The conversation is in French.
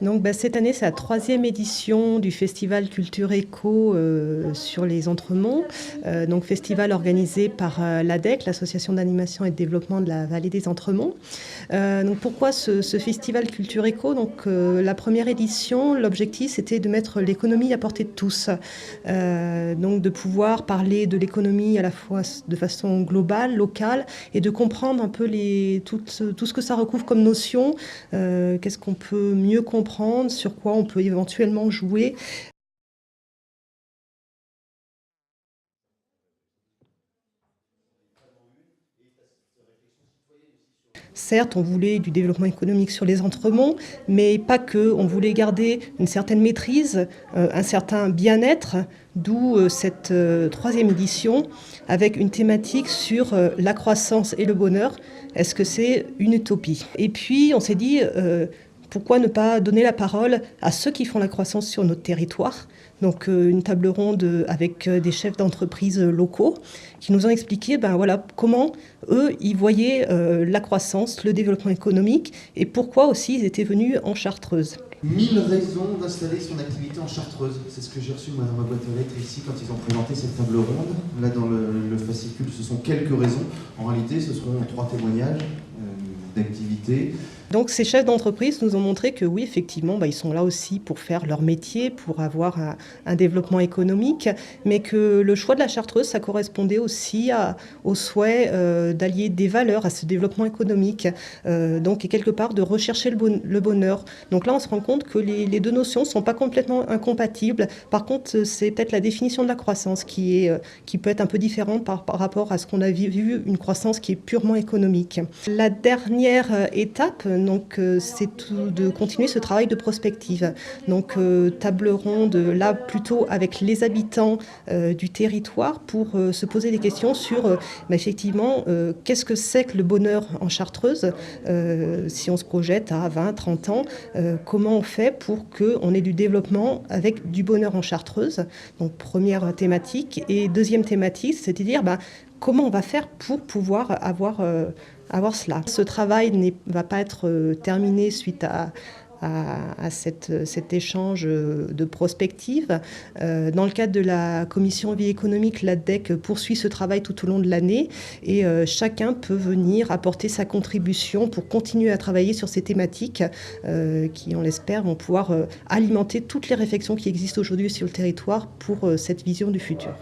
Donc cette année, c'est la troisième édition du festival Culture Éco sur les Entremonts. Donc festival organisé par l'ADEC, l'Association d'animation et de développement de la vallée des Entremonts. Donc pourquoi ce festival Culture Éco? Donc la première édition, l'objectif c'était de mettre l'économie à portée de tous. Donc de pouvoir parler de l'économie à la fois de façon globale, locale, et de comprendre un peu tout ce que ça recouvre comme notion, qu'est-ce qu'on peut mieux comprendre, sur quoi on peut éventuellement jouer. Certes, on voulait du développement économique sur les Entremonts, mais pas que. On voulait garder une certaine maîtrise, un certain bien-être, d'où cette troisième édition, avec une thématique sur la croissance et le bonheur. Est-ce que c'est une utopie? Et puis, on s'est dit, pourquoi ne pas donner la parole à ceux qui font la croissance sur notre territoire? Donc une table ronde avec des chefs d'entreprise locaux qui nous ont expliqué voilà, comment eux, ils voyaient la croissance, le développement économique et pourquoi aussi ils étaient venus en Chartreuse. 1000 raisons d'installer son activité en Chartreuse. C'est ce que j'ai reçu moi, dans ma boîte aux lettres ici quand ils ont présenté cette table ronde. Là dans le fascicule, ce sont quelques raisons. En réalité, ce seront 3 témoignages d'activités. Donc ces chefs d'entreprise nous ont montré que oui, effectivement, ils sont là aussi pour faire leur métier, pour avoir un développement économique, mais que le choix de la Chartreuse, ça correspondait aussi au souhait d'allier des valeurs à ce développement économique, donc et quelque part de rechercher le bonheur. Donc là, on se rend compte que les deux notions ne sont pas complètement incompatibles. Par contre, c'est peut-être la définition de la croissance qui peut être un peu différente par rapport à ce qu'on a vu, une croissance qui est purement économique. La dernière étape, donc c'est de continuer ce travail de prospective. Donc table ronde là plutôt avec les habitants du territoire pour se poser des questions sur effectivement qu'est-ce que c'est que le bonheur en Chartreuse, si on se projette à 20, 30 ans, comment on fait pour qu'on ait du développement avec du bonheur en Chartreuse. Donc première thématique. Et deuxième thématique, c'est-à-dire comment on va faire pour pouvoir avoir cela. Ce travail ne va pas être terminé suite à cet échange de prospective. Dans le cadre de la commission vie économique, l'ADEC poursuit ce travail tout au long de l'année et chacun peut venir apporter sa contribution pour continuer à travailler sur ces thématiques qui, on l'espère, vont pouvoir alimenter toutes les réflexions qui existent aujourd'hui sur le territoire pour cette vision du futur.